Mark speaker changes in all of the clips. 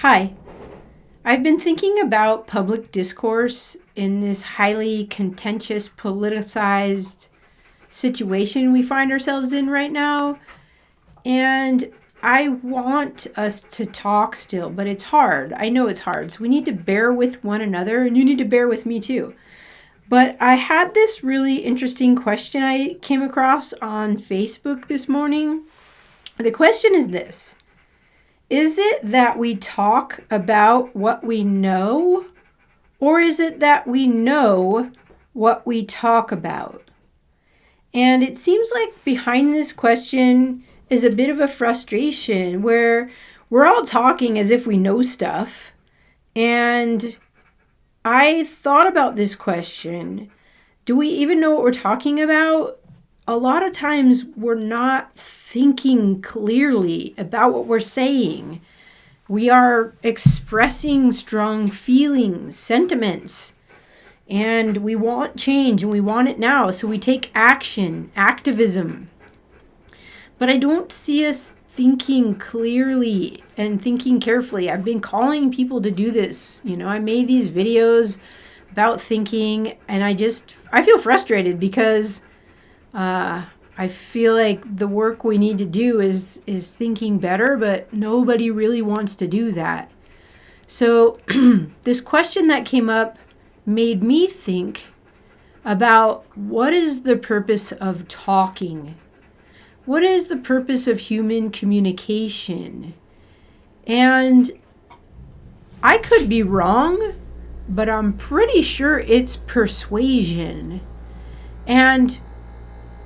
Speaker 1: Hi. I've been thinking about public discourse in this highly contentious, politicized situation we find ourselves in right now. And I want us to talk still, but it's hard. I know it's hard. So we need to bear with one another, and you need to bear with me too. But I had this really interesting question I came across on Facebook this morning. The question is this: is it that we talk about what we know, or is it that we know what we talk about? And it seems like behind this question is a bit of a frustration where we're all talking as if we know stuff. And I thought about this question. Do we even know what we're talking about? A lot of times we're not thinking clearly about what we're saying. We are expressing strong feelings, sentiments, and we want change and we want it now. So we take action, activism. But I don't see us thinking clearly and thinking carefully. I've been calling people to do this. I made these videos about thinking, and I feel frustrated because I feel like the work we need to do is thinking better, but nobody really wants to do that. So this question that came up made me think about what is the purpose of talking? What is the purpose of human communication? And I could be wrong, but I'm pretty sure it's persuasion. And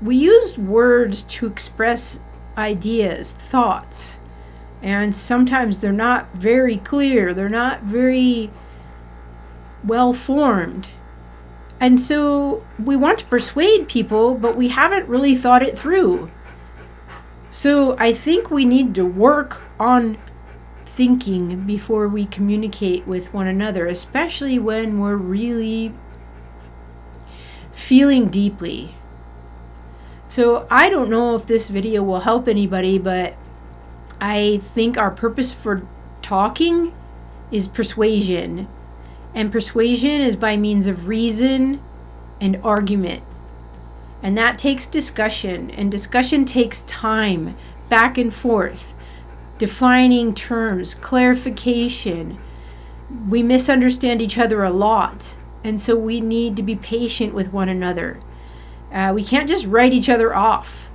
Speaker 1: we used words to express ideas, thoughts, and sometimes they're not very clear, they're not very well formed. And so we want to persuade people, but we haven't really thought it through. So I think we need to work on thinking before we communicate with one another, especially when we're really feeling deeply. So I don't know if this video will help anybody, but I think our purpose for talking is persuasion. And persuasion is by means of reason and argument. And that takes discussion, and discussion takes time, back and forth, defining terms, clarification. We misunderstand each other a lot, and so we need to be patient with one another. We can't just write each other off.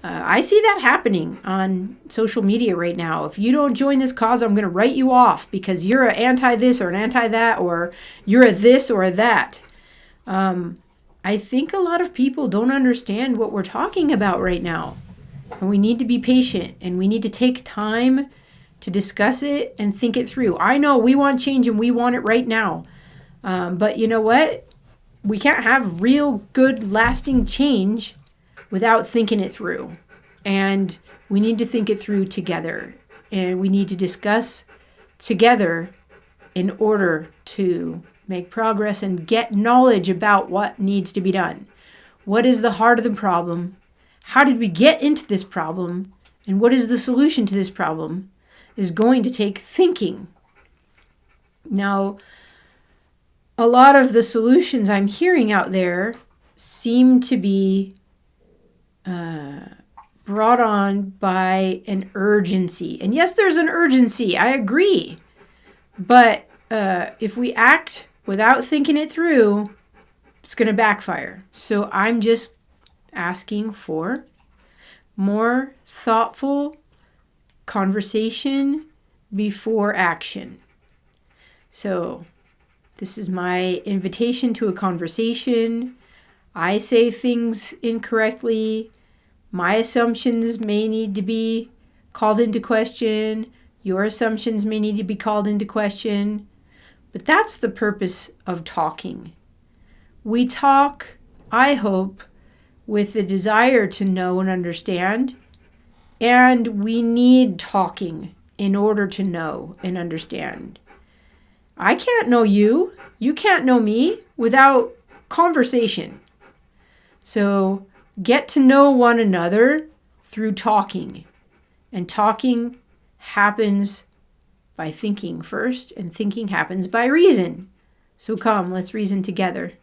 Speaker 1: I see that happening on social media right now. If you don't join this cause, I'm going to write you off because you're an anti-this or an anti-that, or you're a this or a that. I think a lot of people don't understand what we're talking about right now. And we need to be patient, and we need to take time to discuss it and think it through. I know we want change and we want it right now. But you know what? We can't have real good lasting change without thinking it through. And we need to think it through together. And we need to discuss together in order to make progress and get knowledge about what needs to be done. What is the heart of the problem? How did we get into this problem? And what is the solution to this problem? Is going to take thinking. Now, a lot of the solutions I'm hearing out there seem to be brought on by an urgency. And yes, there's an urgency. I agree. But if we act without thinking it through, it's going to backfire. So I'm just asking for more thoughtful conversation before action. So this is my invitation to a conversation. I say things incorrectly. My assumptions may need to be called into question. Your assumptions may need to be called into question. But that's the purpose of talking. We talk, I hope, with the desire to know and understand. And we need talking in order to know and understand. I can't know you. You can't know me without conversation. So get to know one another through talking. And talking happens by thinking first, and thinking happens by reason. So come, let's reason together.